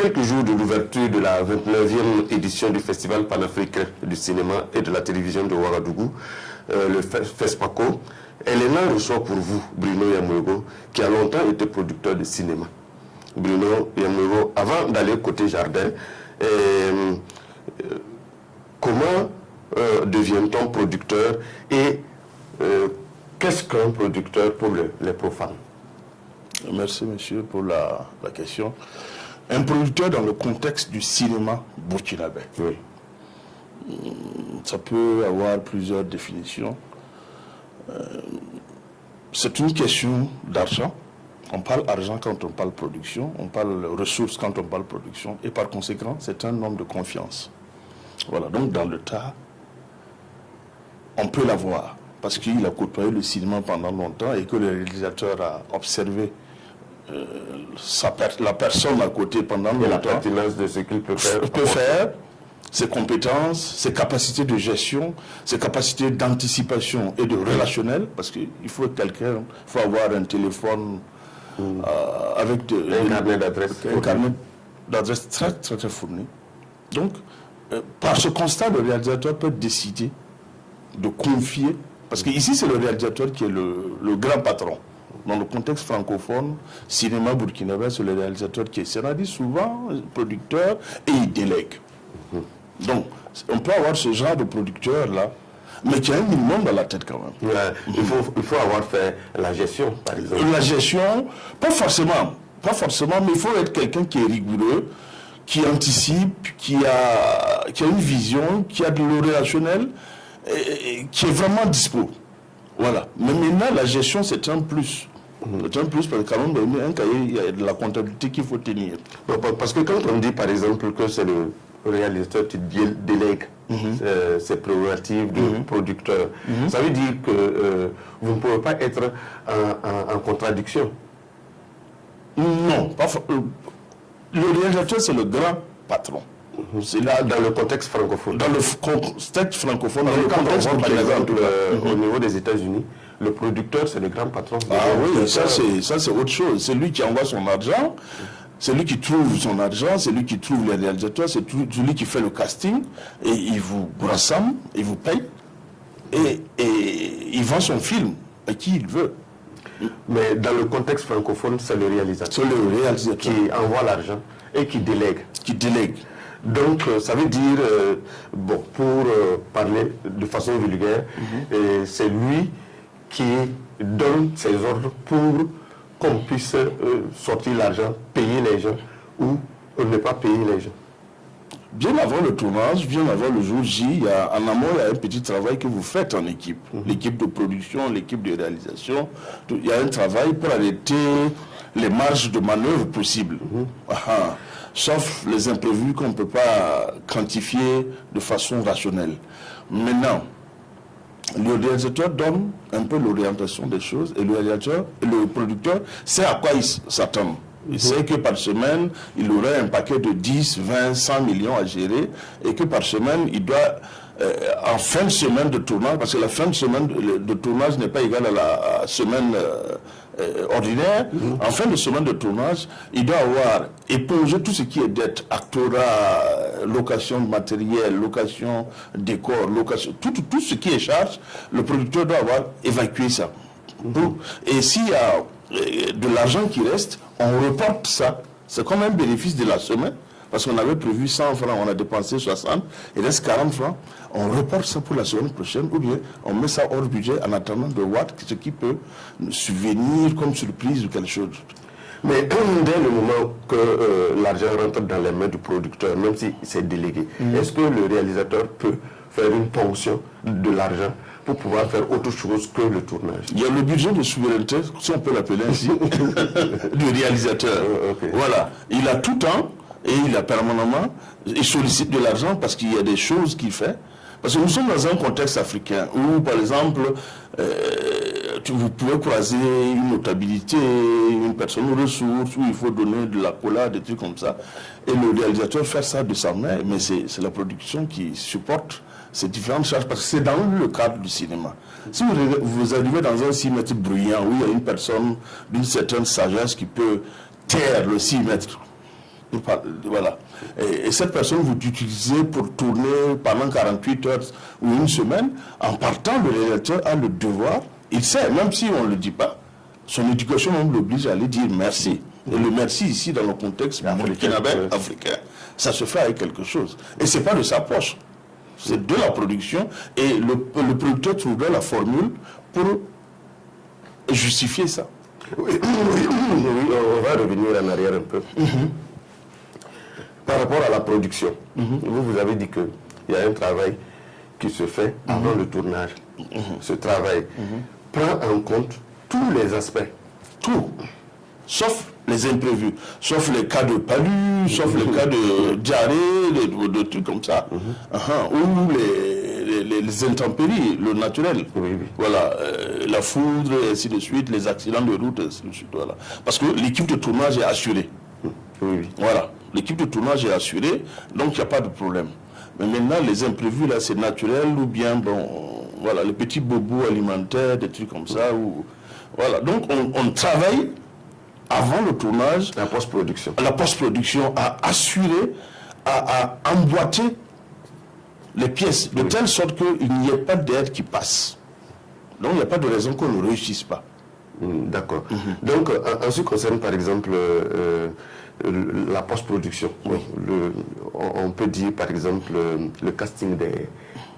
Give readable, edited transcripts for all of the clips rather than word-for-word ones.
quelques jours de l'ouverture de la 29e édition du Festival panafricain du cinéma et de la télévision de Ouagadougou, le FESPACO, Elena reçoit pour vous Bruno Yamuego, qui a longtemps été producteur de cinéma. Bruno Yamuego, avant d'aller côté jardin, comment devient-on producteur et qu'est-ce qu'un producteur pour les profanes? Merci monsieur pour la question. Un producteur dans le contexte du cinéma burkinabé. Oui. Ça peut avoir plusieurs définitions. C'est une question d'argent. On parle argent quand on parle production, on parle ressources quand on parle production, et par conséquent, c'est un homme de confiance. Voilà, donc dans le tas, on peut l'avoir, parce qu'il a côtoyé le cinéma pendant longtemps et que le réalisateur a observé la personne à côté pendant longtemps. Et la pertinence de ce qu'il peut faire. Ses compétences, ses capacités de gestion, ses capacités d'anticipation et de relationnel, parce qu'il faut quelqu'un, il faut avoir un téléphone avec un carnet d'adresse. Un carnet d'adresse très, très, très fourni. Donc, par ce constat, le réalisateur peut décider de confier, parce qu'ici c'est le réalisateur qui est le grand patron. Dans le contexte francophone, cinéma burkinabé, c'est le réalisateur qui est scénariste, souvent producteur, et il délègue. Donc, on peut avoir ce genre de producteur-là, mais qui a un minimum dans la tête quand même. Ouais, il faut avoir fait la gestion, par exemple. La gestion, pas forcément, mais il faut être quelqu'un qui est rigoureux, qui anticipe, qui a une vision, qui a de l'orationnel, qui est vraiment dispo. Voilà. Mais maintenant, la gestion, c'est un plus. C'est un plus parce que quand même, un cahier, il y a de la comptabilité qu'il faut tenir. Parce que quand on dit, par exemple, que c'est le réalisateur qui délègue ses prérogatives de producteur, ça veut dire que vous ne pouvez pas être en contradiction. Non, le réalisateur, c'est le grand patron. C'est là dans le contexte francophone. Dans le contexte francophone, dans le contexte, par exemple, au niveau des États-Unis, le producteur, c'est le grand patron. Ah oui, ça c'est autre chose. C'est lui qui envoie son argent, c'est lui qui trouve son argent, c'est lui qui trouve les réalisateurs, c'est lui qui fait le casting, et il vous rassemble, il vous paye, et il vend son film à qui il veut. Mais dans le contexte francophone, c'est le réalisateur. C'est le réalisateur qui envoie l'argent et qui délègue. Donc, ça veut dire, pour parler de façon vulgaire, c'est lui qui donne ses ordres pour qu'on puisse sortir l'argent, payer les gens ou ne pas payer les gens. Bien avant le tournage, bien avant le jour J, en amont, il y a un petit travail que vous faites en équipe. L'équipe de production, l'équipe de réalisation. Il y a un travail pour arrêter les marges de manœuvre possibles. Sauf les imprévus qu'on ne peut pas quantifier de façon rationnelle. Maintenant, le réalisateur donne un peu l'orientation des choses et le producteur sait à quoi il s'attend. Il sait que par semaine, il aurait un paquet de 10, 20, 100 millions à gérer et que par semaine, il doit, en fin de semaine de tournage, parce que la fin de semaine de tournage n'est pas égale à la semaine ordinaire, en fin de semaine de tournage, il doit avoir épousé tout ce qui est dette, actorat, location de matériel, location décor, location, tout ce qui est charge, le producteur doit avoir évacué ça. Et s'il y a de l'argent qui reste, on reporte ça. C'est comme un bénéfice de la semaine, parce qu'on avait prévu 100 francs, on a dépensé 60, il reste 40 francs, on reporte ça pour la semaine prochaine, ou bien on met ça hors budget en attendant de voir ce qui peut subvenir comme surprise ou quelque chose. Mais dès le moment que l'argent rentre dans les mains du producteur, même si c'est délégué, est-ce que le réalisateur peut faire une ponction de l'argent pour pouvoir faire autre chose que le tournage? Il y a le budget de souveraineté, si on peut l'appeler ainsi, du réalisateur. Voilà, il a tout temps et il a permanemment, il sollicite de l'argent parce qu'il y a des choses qu'il fait. Parce que nous sommes dans un contexte africain où, par exemple, vous pouvez croiser une notabilité, une personne aux ressources, où il faut donner de la cola, des trucs comme ça. Et le réalisateur fait ça de sa main, mais c'est la production qui supporte ces différentes charges, parce que c'est dans le cadre du cinéma. Si vous arrivez dans un 6 mètres bruyant, où il y a une personne d'une certaine sagesse qui peut taire le 6 mètres, Voilà. Et cette personne, vous l'utilisez pour tourner pendant 48 heures ou une semaine. En partant, le réalisateur a le devoir, il sait, même si on ne le dit pas, son éducation même l'oblige à aller dire merci. Et le merci ici, dans le contexte burkinabé africain, ça se fait avec quelque chose. Et ce n'est pas de sa poche. C'est de la production. Et le producteur trouvera la formule pour justifier ça. Oui, on va revenir en arrière un peu. Par rapport à la production, vous avez dit qu'il y a un travail qui se fait avant le tournage. Ce travail prend en compte tous les aspects. Tout. Sauf les imprévus. Sauf les cas de palu, sauf les cas de diarrhée, de trucs comme ça. Ou les intempéries, le naturel. Voilà, la foudre, et ainsi de suite, les accidents de route, et ainsi de suite. Voilà. Parce que l'équipe de tournage est assurée. Voilà, l'équipe de tournage est assurée, donc il n'y a pas de problème. Mais maintenant, les imprévus, là, c'est naturel, ou bien, bon, voilà, les petits bobos alimentaires, des trucs comme ça. Voilà, donc on travaille avant le tournage. La post-production. La post-production à assurer, à emboîter les pièces, de telle sorte qu'il n'y ait pas d'aide qui passe. Donc il n'y a pas de raison qu'on ne réussisse pas. D'accord. Donc en ce qui concerne par exemple la post-production, on peut dire par exemple le casting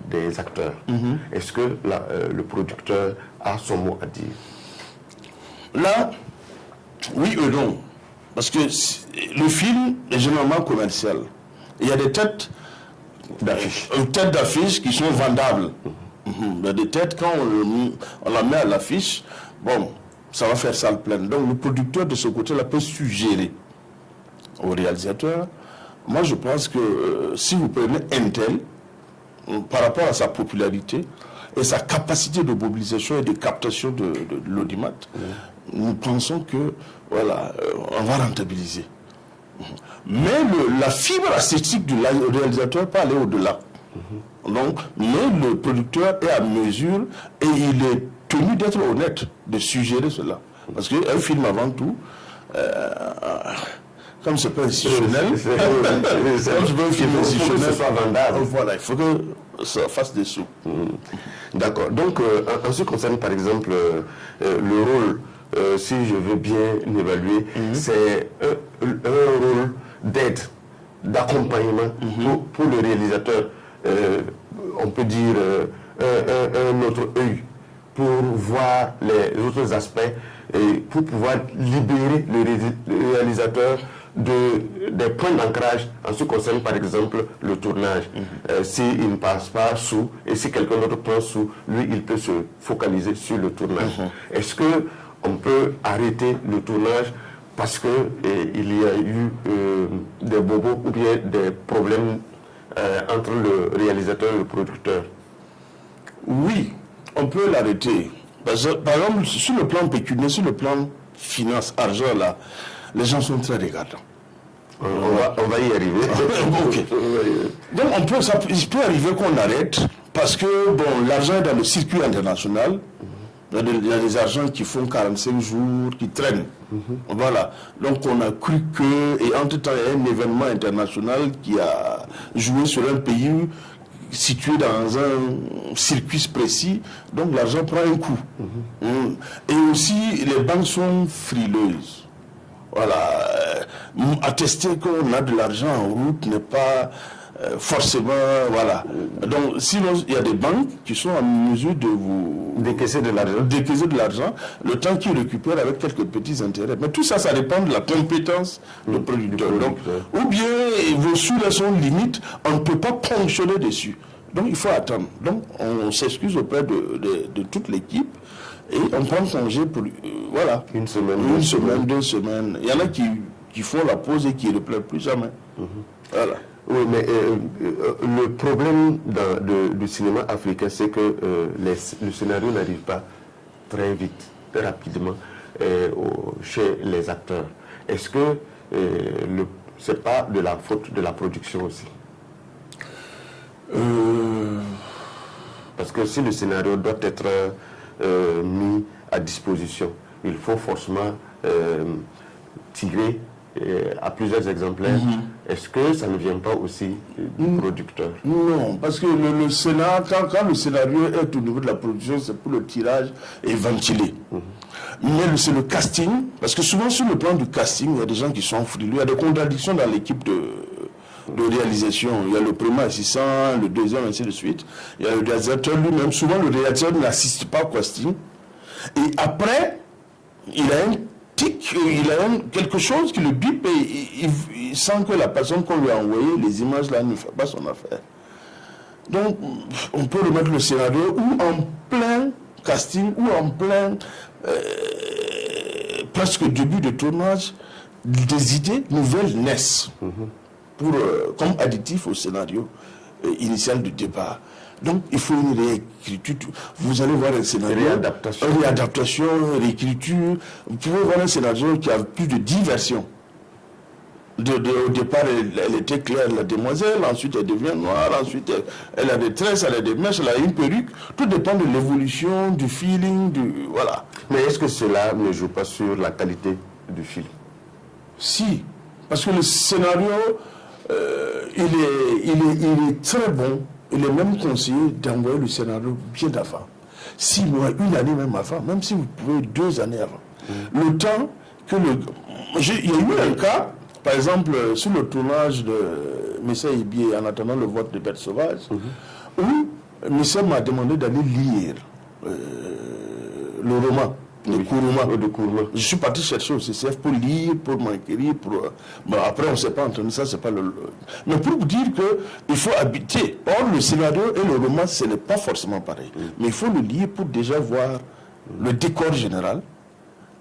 des acteurs. Est-ce que le producteur a son mot à dire? Là, oui et non. Parce que le film est généralement commercial. Il y a des têtes d'affiche qui sont vendables. Il y a des têtes, quand on la met à l'affiche, bon, ça va faire salle pleine. Donc le producteur de ce côté-là peut suggérer au réalisateur. Moi je pense que si vous prenez un tel, par rapport à sa popularité et sa capacité de mobilisation et de captation de l'audimat, nous pensons que voilà, on va rentabiliser. Mais la fibre artistique du réalisateur peut aller au-delà. Donc, mais le producteur est à mesure et il est tenu d'être honnête, de suggérer cela. Parce qu'un film avant tout, comme c'est pas institutionnel, voilà, il faut que ça fasse des sous. D'accord. Donc, en ce qui concerne par exemple le rôle, si je veux bien l'évaluer, c'est un rôle d'aide, d'accompagnement pour le réalisateur. On peut dire un autre œil pour voir les autres aspects et pour pouvoir libérer le réalisateur des points d'ancrage en ce qui concerne par exemple le tournage. S'il ne passe pas sous et si quelqu'un d'autre prend sous, lui il peut se focaliser sur le tournage. Est-ce qu'on peut arrêter le tournage parce qu'il y a eu des bobos ou bien des problèmes entre le réalisateur et le producteur? Oui, on peut l'arrêter. Par exemple, sur le plan pécuniaire, sur le plan finance, argent, là, les gens sont très regardants. On va y arriver. Okay. Donc il peut arriver qu'on arrête parce que bon, l'argent est dans le circuit international. Il y a des argents qui font 45 jours, qui traînent. Voilà. Donc on a cru que, et entre-temps, il y a un événement international qui a joué sur un pays situé dans un circuit précis, donc l'argent prend un coup. Et aussi, les banques sont frileuses. Voilà. Attester qu'on a de l'argent en route n'est pas forcément, voilà. Donc, sinon, il y a des banques qui sont en mesure de vous décaisser de l'argent, le temps qu'ils récupèrent avec quelques petits intérêts. Mais tout ça, ça dépend de la compétence du producteur. Donc, ou bien vos sous là sont limites, on ne peut pas ponctionner dessus. Donc, il faut attendre. Donc, on s'excuse auprès de toute l'équipe et on prend congé pour, voilà. Une semaine, 2 semaines. Il y en a qui font la pause et qui ne reprennent plus jamais. Voilà. Oui, mais le problème du cinéma africain, c'est que le scénario n'arrive pas très vite, très rapidement chez les acteurs. Est-ce que ce n'est pas de la faute de la production aussi? Parce que si le scénario doit être mis à disposition, il faut forcément tirer à plusieurs exemplaires, est-ce que ça ne vient pas aussi du producteur? Non, parce que le scénario, quand le scénario est au niveau de la production, c'est pour le tirage et ventiler. Mais c'est le casting, parce que souvent sur le plan du casting, il y a des gens qui sont frileux, il y a des contradictions dans l'équipe de réalisation. Il y a le premier assistant, le deuxième, ainsi de suite. Il y a le réalisateur lui-même. Souvent, le réalisateur n'assiste pas au casting. Et après, il a un tic, il a quelque chose qui le bipe et il sent que la personne qu'on lui a envoyé, les images là, ne fait pas son affaire. Donc, on peut remettre le scénario ou en plein casting ou en plein presque début de tournage, des idées nouvelles naissent pour, comme additif au scénario initial du départ. Donc, il faut une réécriture. Vous allez voir un scénario, une réadaptation, une réécriture. Vous pouvez voir un scénario qui a plus de 10 versions. Au départ, elle était claire, la demoiselle, ensuite elle devient noire, ensuite elle a des tresses, elle a des mèches, elle a une perruque. Tout dépend de l'évolution, du feeling, voilà. Mais est-ce que cela ne joue pas sur la qualité du film? Si, parce que le scénario, il est très bon. Il est même conseillé d'envoyer le scénario bien avant. 6 mois, une année même avant, même si vous pouvez 2 années avant. Le temps que il y a eu un cas, par exemple, sur le tournage de Messa Ibié, en attendant le vote de Bête Sauvage, où Messa m'a demandé d'aller lire le roman. De Kourouma. Je suis parti chercher au CCF pour lire, pour m'inquiéter, bon, après on ne s'est pas entendu, ça c'est pas le... Mais pour vous dire qu'il faut habiter. Or le scénario et le roman, ce n'est pas forcément pareil. Mais il faut le lire pour déjà voir le décor général.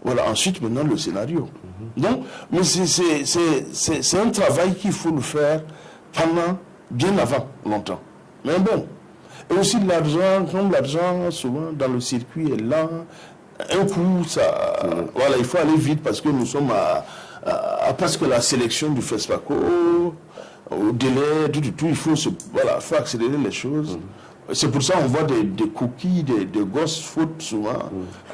Voilà, ensuite maintenant le scénario. Donc, mais c'est un travail qu'il faut le faire pendant, bien avant, longtemps. Mais bon, et aussi l'argent, comme l'argent souvent dans le circuit est lent, un coup, ça, voilà, il faut aller vite parce que nous sommes à presque la sélection du FESPACO, au délai, tout, il faut accélérer les choses. C'est pour ça qu'on voit des coquilles, des grosses fautes souvent.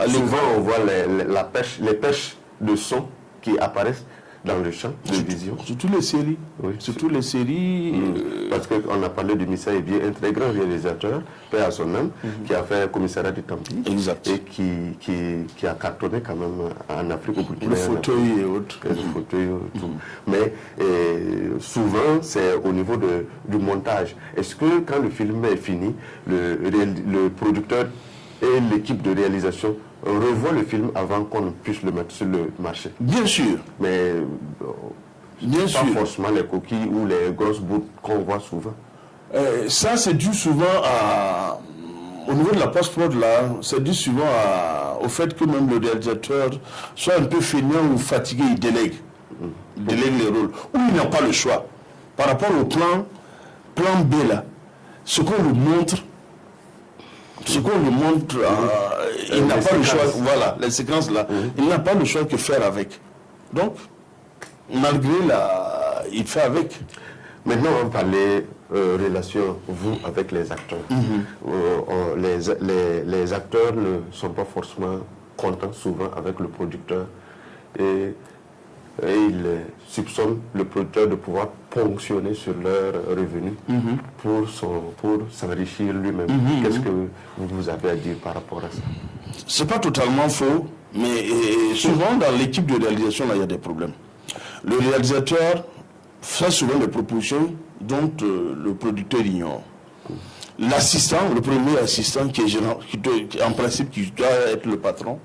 Souvent, on voit les pêches de son qui apparaissent dans le champ de vision. Surtout les séries. Oui, surtout les séries. Parce qu'on a parlé de Missa Ibié, un très grand réalisateur, paix à son âme, qui a fait un commissariat du Tampi. Exact. Et qui a cartonné quand même en Afrique au Burkina. Le fauteuil et autres. Le fauteuil et tout. Mais souvent, c'est au niveau du montage. Est-ce que quand le film est fini, le producteur et l'équipe de réalisation revoit le film avant qu'on puisse le mettre sur le marché? Bien sûr. Mais bien sûr. Pas forcément les coquilles ou les grosses bouts qu'on voit souvent. Ça, c'est dû souvent au niveau de la post-prod, là, c'est dû souvent au fait que même le réalisateur soit un peu feignant ou fatigué, il délègue. Il délègue les rôles. Ou il n'a pas le choix. Par rapport au plan B, là, ce qu'on lui montre, il n'a pas le choix, voilà, les séquences là, il n'a pas le choix que faire avec. Donc, malgré il fait avec. Maintenant, on va parler relation, vous, avec les acteurs. Les acteurs ne sont pas forcément contents souvent avec le producteur et ils soupçonnent le producteur de pouvoir ponctionner sur leurs revenus pour s'enrichir lui-même. Qu'est-ce que vous avez à dire par rapport à ça? C'est pas totalement faux, mais souvent dans l'équipe de réalisation, là, il y a des problèmes. Le réalisateur fait souvent des propositions dont le producteur ignore. L'assistant, le premier assistant qui est en principe qui doit être le patron,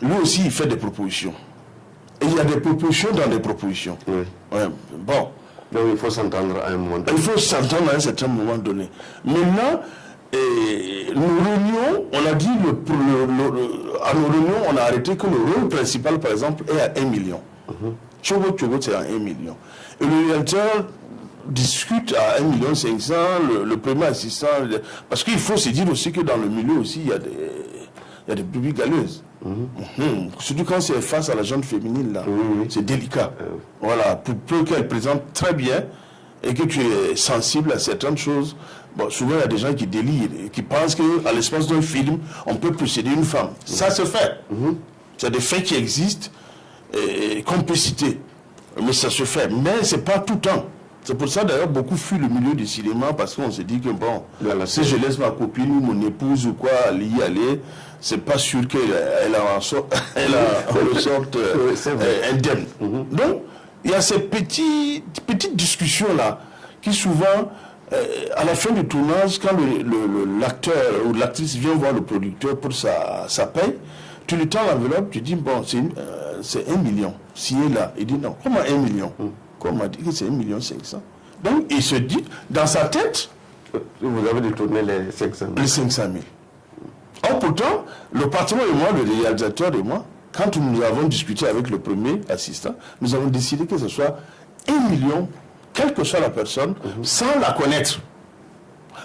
lui aussi il fait des propositions. Et il y a des propositions dans des propositions. Oui. Ouais, bon. Donc il faut s'entendre à un moment donné. Il faut s'entendre à un certain moment donné. Maintenant, nos réunions, on a dit, à nos réunions, on a arrêté que le rôle principal, par exemple, est à 1 million. Chogo, c'est à 1 million. Et le réalisateur discute à 1,5 million, le premier assistant, parce qu'il faut se dire aussi que dans le milieu aussi, il y a des brebis galeuses. Surtout quand c'est face à la gente féminine, là, c'est délicat. Voilà, pour peu qu'elle présente très bien et que tu es sensible à certaines choses, bon, souvent il y a des gens qui délirent et qui pensent qu'à l'espace d'un film, on peut posséder une femme. Ça se fait. C'est des faits qui existent complicité. Mais ça se fait. Mais c'est pas tout le temps. C'est pour ça d'ailleurs beaucoup fuient le milieu du cinéma parce qu'on se dit que bon, si je laisse ma copine ou mon épouse ou quoi y aller, c'est pas sûr qu'elle en sorte indemne. Donc, il y a ces petites discussions-là qui souvent, à la fin du tournage, quand l'acteur ou l'actrice vient voir le producteur pour sa paye, tu lui tends l'enveloppe, tu dis, bon, c'est 1 million. S'il est là, il dit non, comment 1 million? Comme on m'a dit que c'est 1,5 million. Donc, il se dit, dans sa tête, vous avez détourné les 500 000. Les 500 000. Or, pourtant, le patron et moi, le réalisateur et moi, quand nous avons discuté avec le premier assistant, nous avons décidé que ce soit 1 million, quelle que soit la personne, sans la connaître.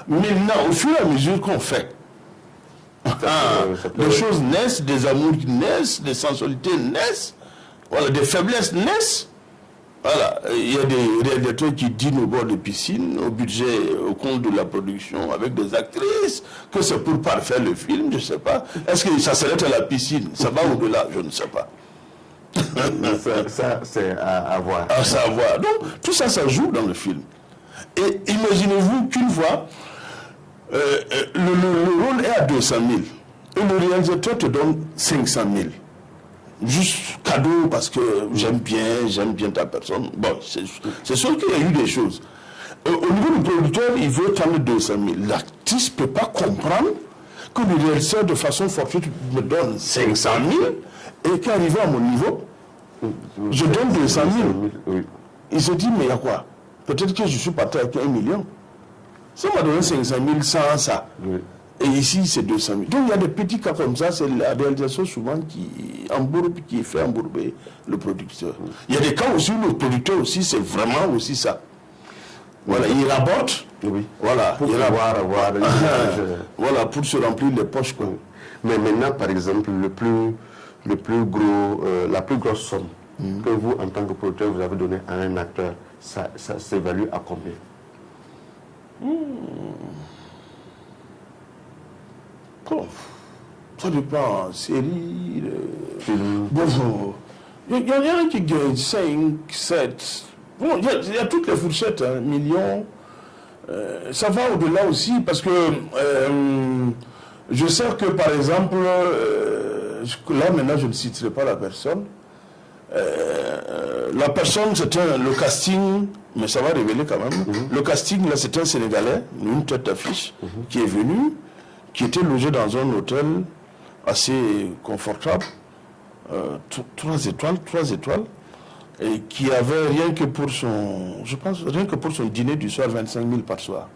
Maintenant, au fur et à mesure qu'on fait, des choses naissent, des amours naissent, des sensualités naissent, voilà, des faiblesses naissent. Voilà, il y a des réalisateurs qui dînent au bord de piscine, au budget, au compte de la production, avec des actrices, que c'est pour parfaire le film, je ne sais pas. Est-ce que ça s'arrête à la piscine? Ça va au-delà? Je ne sais pas. Ça c'est à voir. À savoir. Donc, tout ça, ça joue dans le film. Et imaginez-vous qu'une fois, le rôle est à 200 000, et le réalisateur te donne 500 000. Juste cadeau parce que j'aime bien ta personne. Bon, c'est sûr qu'il y a eu des choses. Au niveau du producteur, il veut tendre 200 000. L'artiste ne peut pas comprendre que le réalisateur, de façon fortuite, me donne 500 000 et qu'arrivé à mon niveau, je donne 200 000. Oui. Il se dit, mais il y a quoi? Peut-être que je suis parti avec 1 million. Si on m'a donné 500 000 sans ça, et ici c'est 200 000. Donc il y a des petits cas comme ça, c'est la réalisation souvent qui fait embourber le producteur. Il y a des cas aussi où le producteur aussi, c'est vraiment aussi ça. Voilà, il rabote. Oui. Voilà, pour pouvoir avoir une image. Voilà, pour se remplir les poches, quoi. Mais maintenant, par exemple, la plus grosse somme que vous, en tant que producteur, vous avez donnée à un acteur, ça s'évalue à combien? Bon, ça dépend, série, film. Bon, il y en a qui gagnent 5, 7. Bon, il y a toutes les fourchettes, millions. Ça va au-delà aussi, parce que je sais que, par exemple, là maintenant je ne citerai pas la personne. La personne, le casting, mais ça va révéler quand même. Le casting, là, c'est un Sénégalais, une tête d'affiche, qui est venu, qui était logé dans un hôtel assez confortable, 3 étoiles, et qui avait rien que pour son dîner du soir, 25 000 par soir.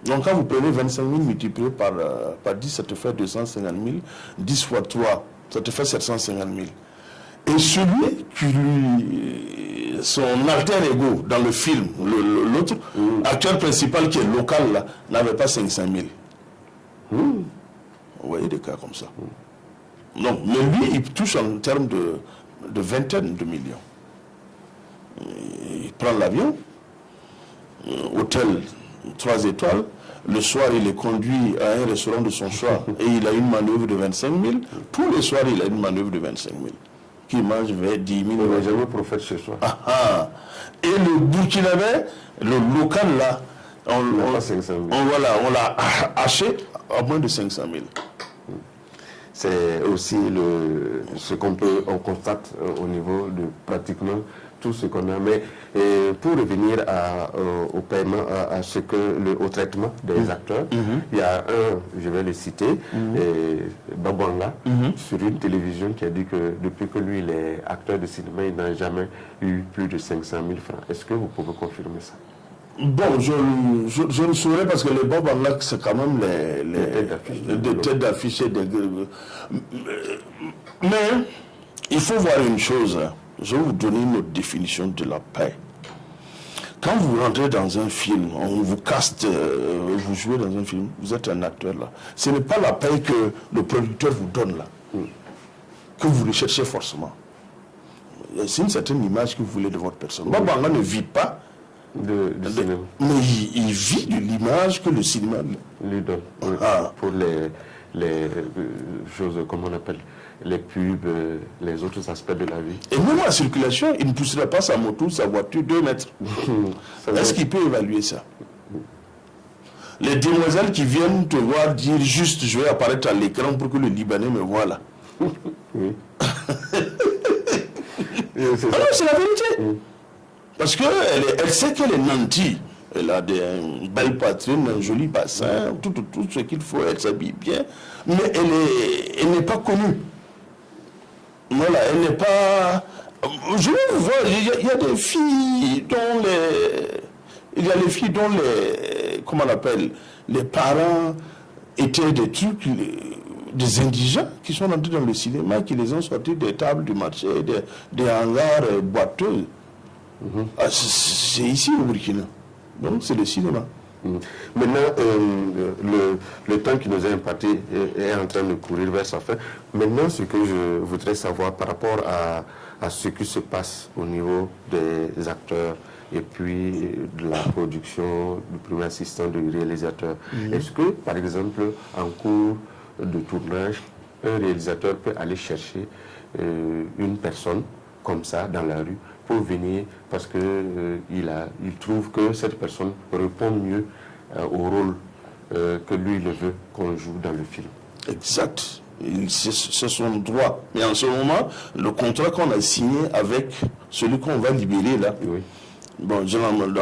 Donc quand vous prenez 25 000 multiplié par 10, ça te fait 250 000, 10 fois 3, ça te fait 750 000. Et celui son alter ego dans le film, l'autre acteur principal qui est local là, n'avait pas 500 000. Vous voyez des cas comme ça. Donc, mais lui, il touche en termes de vingtaine de millions. Il prend l'avion, hôtel 3 étoiles, le soir il est conduit à un restaurant de son choix et il a une manœuvre de 25 000. Tous les soirs il a une manœuvre de 25 000. Qui mange vers 10 000. On n'a jamais prophète chez soi. Et le Burkinabé, le local là, on l'a haché à moins de 500 000. C'est aussi ce qu'on constate au niveau de pratiquement tout ce qu'on a. Mais pour revenir au paiement, au traitement des acteurs, il y a je vais le citer, Babouanga, sur une télévision qui a dit que depuis que lui, il est acteur de cinéma, il n'a jamais eu plus de 500 000 francs. Est-ce que vous pouvez confirmer ça? Bon, je ne saurais parce que les Babouanga, c'est quand même des têtes d'affiche. Mais il faut voir une chose. Je vais vous donner une autre définition de la paix. Quand vous rentrez dans un film, on vous caste, vous jouez dans un film, vous êtes un acteur là. Ce n'est pas la paix que le producteur vous donne là, que vous recherchez forcément. C'est une certaine image que vous voulez de votre personne. Babouanga ne vit pas de cinéma. Mais il vit de l'image que le cinéma lui donne. Pour choses, comment on appelle, les pubs, les autres aspects de la vie. Et même en circulation, il ne pousserait pas sa moto, sa voiture 2 mètres. Est-ce qu'il peut évaluer ça? Les demoiselles qui viennent te voir dire juste je vais apparaître à l'écran pour que le Libanais me voie là. Oui. Alors c'est la vérité. Parce qu'elle sait qu'elle est nantie. Elle a une belle poitrine, un joli bassin, tout ce qu'il faut, elle s'habille bien. Mais elle n'est pas connue. Voilà, elle n'est pas... Je vais vous voir, il y a des filles dont les... Il y a les filles dont les... Comment on appelle? Les parents étaient des trucs... des indigents qui sont entrés dans le cinéma, qui les ont sortis des tables du marché, des hangars boiteux. C'est ici au Burkina. Donc c'est le cinéma. Maintenant, le temps qui nous est imparti est en train de courir vers sa fin. Maintenant, ce que je voudrais savoir par rapport à ce qui se passe au niveau des acteurs et puis de la production, du premier assistant, du réalisateur. Est-ce que, par exemple, en cours de tournage, un réalisateur peut aller chercher une personne comme ça dans la rue pour venir parce que il trouve que cette personne répond mieux au rôle que lui il veut qu'on joue dans le film? Exact. C'est son droit. Mais en ce moment, le contrat qu'on a signé avec celui qu'on va libérer là, oui. Bon,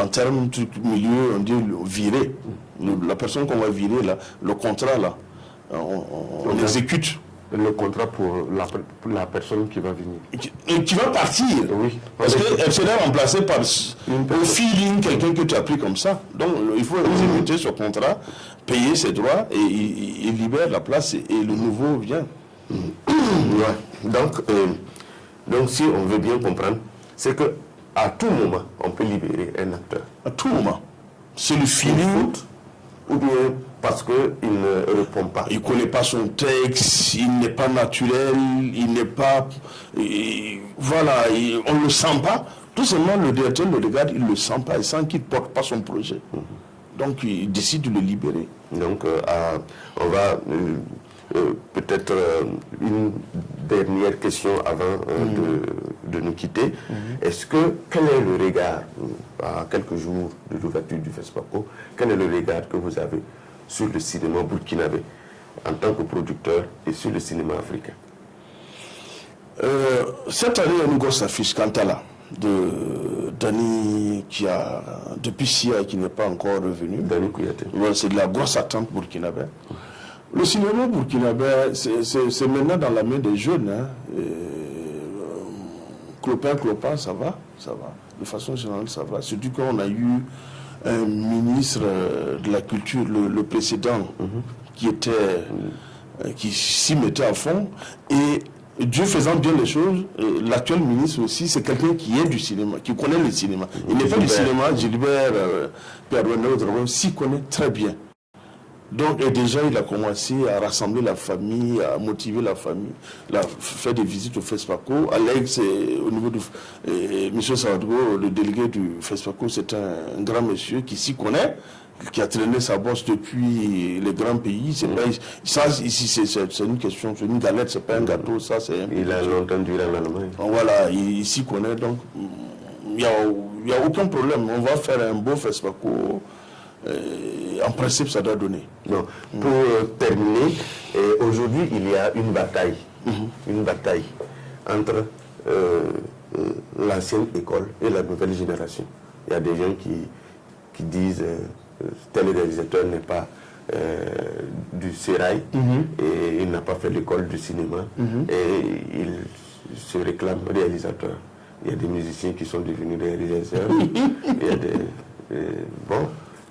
en termes du milieu, on dit virer. La personne qu'on va virer là, le contrat là, on exécute. Le contrat pour la personne qui va venir. Qui va partir. Oui. Parce qu'elle serait remplacée par au feeling quelqu'un que tu as pris comme ça. Donc il faut exécuter ce contrat, payer ses droits et il libère la place et le nouveau vient. Ouais. Donc si on veut bien comprendre, c'est que à tout moment, on peut libérer un acteur. À tout moment. C'est le feeling. Ou bien parce qu'il ne répond pas. Il ne connaît pas son texte, il n'est pas naturel, il n'est pas... voilà, on ne le sent pas. Tout simplement, le directeur le regarde, il ne le sent pas, il sent qu'il ne porte pas son projet. Donc, il décide de le libérer. Donc, on va... peut-être une dernière question avant de nous quitter. Quel est le regard, à quelques jours de l'ouverture du FESPACO, quel est le regard que vous avez sur le cinéma burkinabé en tant que producteur et sur le cinéma africain? Cette année, il y a une grosse affiche Kantala de Dani qui a, depuis SIA, qui n'est pas encore revenu. Dani Kouyaté. C'est de la grosse attente burkinabé. Le cinéma burkinabé, c'est maintenant dans la main des jeunes. Hein. Clopin, ça va. De façon générale, ça va. Surtout qu'on a eu un ministre de la culture, le précédent, qui s'y mettait à fond. Et Dieu faisant bien les choses, l'actuel ministre aussi, c'est quelqu'un qui est du cinéma, qui connaît le cinéma. Il n'est pas du cinéma, Gilbert Pierre-René s'y connaît très bien. Donc, et déjà, il a commencé à rassembler la famille, à motiver la famille, à faire des visites au FESPACO. Alex, au niveau de M. Sawadgo, le délégué du FESPACO, c'est un grand monsieur qui s'y connaît, qui a traîné sa bosse depuis les grands pays. C'est pas, ça, ici, c'est une question, c'est une galette, c'est pas un gâteau, ça, c'est un... Il a longtemps duré en Allemagne. Voilà, il s'y connaît, donc il n'y a aucun problème. On va faire un beau FESPACO. En principe, ça doit donner. Non. Pour terminer, aujourd'hui, il y a une bataille entre l'ancienne école et la nouvelle génération. Il y a des gens qui disent tel réalisateur n'est pas du sérail et il n'a pas fait l'école du cinéma et il se réclame réalisateur. Il y a des musiciens qui sont devenus des réalisateurs. Il y a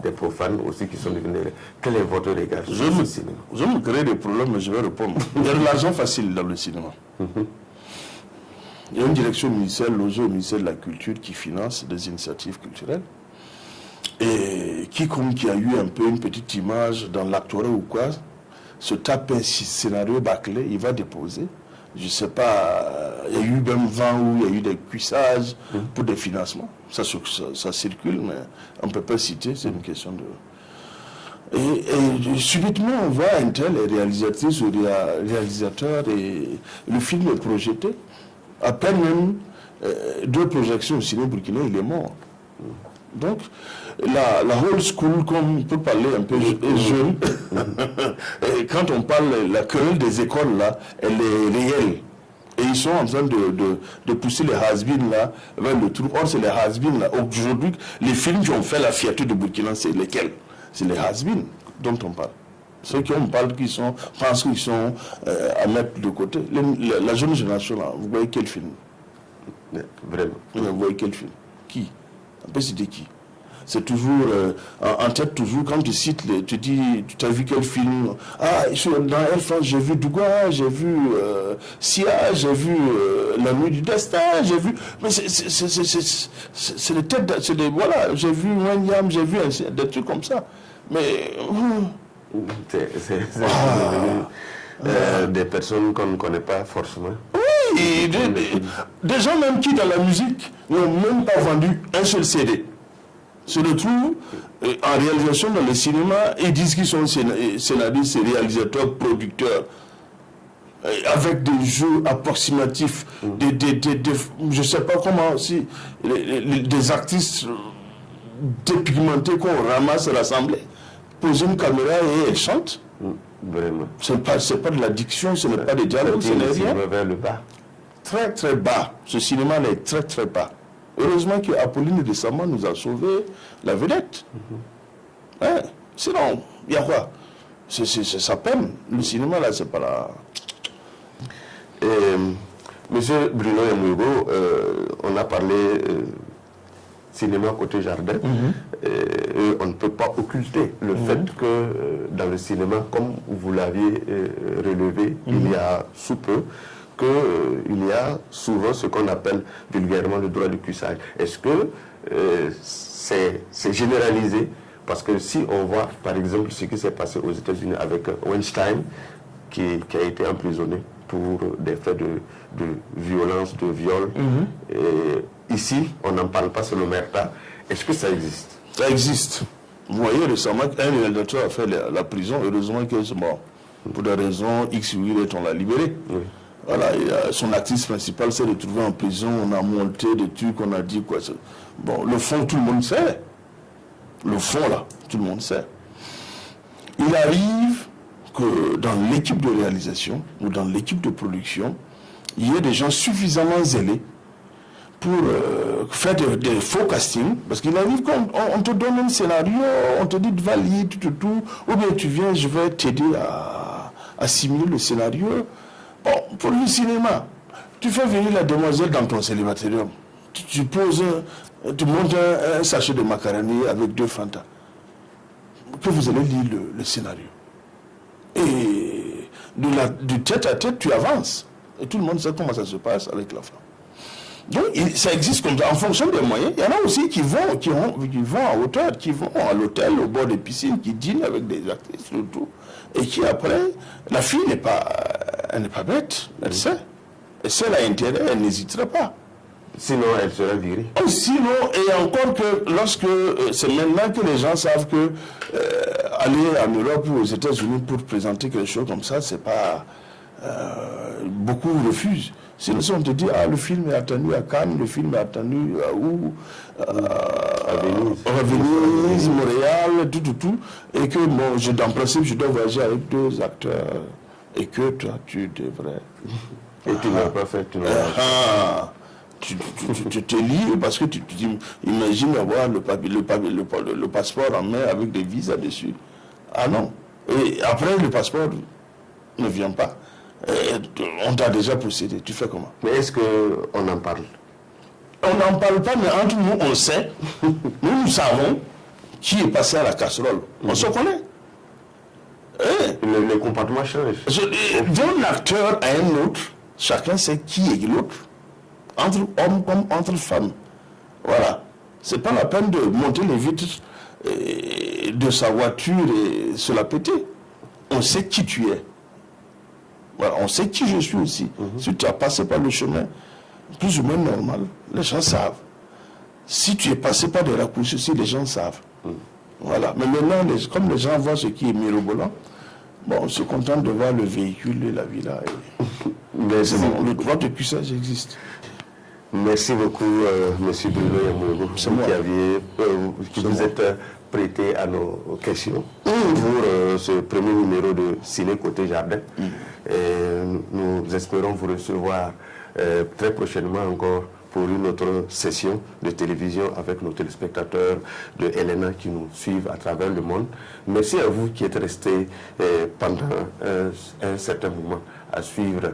des profanes aussi qui sont devenus... Quel est votre regard sur le cinéma? Je me crée des problèmes, mais je vais répondre. Il y a de l'argent facile dans le cinéma. Il y a une direction ministérielle, logée au ministère de la Culture, qui finance des initiatives culturelles. Et quiconque qui a eu un peu une petite image dans l'actorat ou quoi, se tape un scénario bâclé, il va déposer. Je ne sais pas, il y a eu même vent où il y a eu des cuissages pour des financements. Ça circule, mais on ne peut pas citer, c'est une question Et subitement, on voit un tel réalisatrice ou réalisateur et le film est projeté. À peine même 2 projections au cinéma burkinabé, il est mort. Donc, la whole school, comme pour parler un peu jeune, quand on parle, la querelle des écoles, là, elle est réelle. Et ils sont en train de pousser les has-been là vers le trou. Or, c'est les has-been là. Aujourd'hui, les films qui ont fait la fierté de Burkina, c'est lesquels? C'est les has-been dont on parle. Ceux qui on parle, pensent qu'ils sont à mettre de côté. La jeune génération là, vous voyez quel film? Vraiment. Vous voyez quel film? Qui? Un peu c'était qui? C'est toujours en tête, toujours, quand tu cites, tu dis, tu as vu quel film? Ah, dans Air France, j'ai vu Douga, j'ai vu Sia, j'ai vu La Nuit du Destin, j'ai vu... Mais c'est des têtes, c'est des... Voilà, j'ai vu Wenyam, j'ai vu des trucs comme ça. Mais... C'est des personnes qu'on ne connaît pas forcément. Oui, des gens même qui, dans la musique, n'ont même pas vendu un seul CD. Se retrouvent en réalisation dans le cinéma et disent qu'ils sont scénaristes, réalisateurs, producteurs, avec des jeux approximatifs, je ne sais pas comment, si, des artistes dépigmentés qu'on ramasse, rassemblés, pose une caméra et elle chante. Vraiment. C'est pas de la diction, ce n'est pas des dialogues, ce n'est rien. Vers le bas. Très très bas. Ce cinéma-là est très très bas. Heureusement qu'Apolline récemment nous a sauvé la vedette. Hein? Sinon, il y a quoi? C'est sa peine. Le cinéma, là, c'est pas là. Monsieur Bruno Yamouigo, on a parlé cinéma côté jardin. Et on ne peut pas occulter le fait que dans le cinéma, comme vous l'aviez relevé il y a sous peu, qu'il y a souvent ce qu'on appelle vulgairement le droit de cuissage. Est-ce que c'est généralisé? Parce que si on voit, par exemple, ce qui s'est passé aux États-Unis avec Weinstein, qui a été emprisonné pour des faits de violence, de viol, et ici, on n'en parle pas, c'est l'omerta. Est-ce que ça existe? Ça existe. Vous voyez récemment qu'un réalisateur a fait la prison, heureusement qu'il est mort. Pour des raisons X ou Y, on l'a libéré. Voilà, son actrice principale s'est retrouvée en prison, on a monté des trucs, on a dit quoi. Bon, le fond, tout le monde sait. Le fond, là, tout le monde sait. Il arrive que dans l'équipe de réalisation ou dans l'équipe de production, il y ait des gens suffisamment zélés pour faire des faux castings. Parce qu'il arrive qu'on te donne un scénario, on te dit de valider tout, ou bien tu viens, je vais t'aider à simuler le scénario. Bon, pour le cinéma, tu fais venir la demoiselle dans ton célibatérium. Tu montes un sachet de macaroni avec 2 Fanta. Que vous allez lire le scénario. Et du tête à tête, tu avances. Et tout le monde sait comment ça se passe avec la femme. Donc, ça existe comme ça. En fonction des moyens, il y en a aussi qui vont à hauteur, qui vont à l'hôtel, au bord des piscines, qui dînent avec des actrices, tout. Et qui après, la fille n'est pas bête, elle sait. Et si elle a intérêt, elle n'hésitera pas. Sinon, elle sera virée. Sinon, et encore que lorsque c'est maintenant que les gens savent que aller en Europe ou aux États-Unis pour présenter quelque chose comme ça, c'est pas... beaucoup refusent. Sinon, si on te dit, le film est attendu à Cannes, le film est attendu à où? À Venise, Montréal, tout. Et que, bon, en principe, je dois voyager avec 2 acteurs. Et que toi, tu devrais... Et tu n'as pas fait, tu te lis parce que tu imagines avoir le passeport en main avec des visas dessus. Ah non. Et après, le passeport ne vient pas. On t'a déjà procédé. Tu fais comment? Mais est-ce qu'on en parle? On n'en parle pas, mais entre nous, on sait. Nous savons qui est passé à la casserole. On se connaît. Le comportement change. D'un acteur à un autre, chacun sait qui est l'autre. Entre hommes comme entre femmes. Voilà. C'est pas la peine de monter les vitres de sa voiture et se la péter. On sait qui tu es. Voilà, on sait qui je suis aussi. Si tu as passé par le chemin plus ou moins normal, les gens savent. Si tu es passé par des raccourcis aussi, les gens savent. Voilà. Mais maintenant, comme les gens voient ce qui est mirobolant, bon, on se contente de voir le véhicule et la villa. Merci. Votre puissance existe. Merci beaucoup, Monsieur Bruno Yamogo, qui vous êtes prêté à nos questions pour ce premier numéro de Ciné Côté Jardin. Nous espérons vous recevoir très prochainement encore pour une autre session de télévision avec nos téléspectateurs de Elena qui nous suivent à travers le monde. Merci à vous qui êtes restés pendant un certain moment à suivre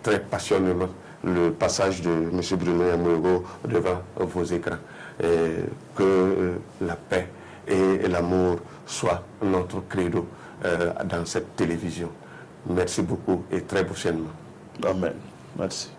très passionnément le passage de M. Bruno Yamogo devant vos écrans. Que la paix et l'amour soient notre credo dans cette télévision. Merci beaucoup et très prochainement. Amen. Merci.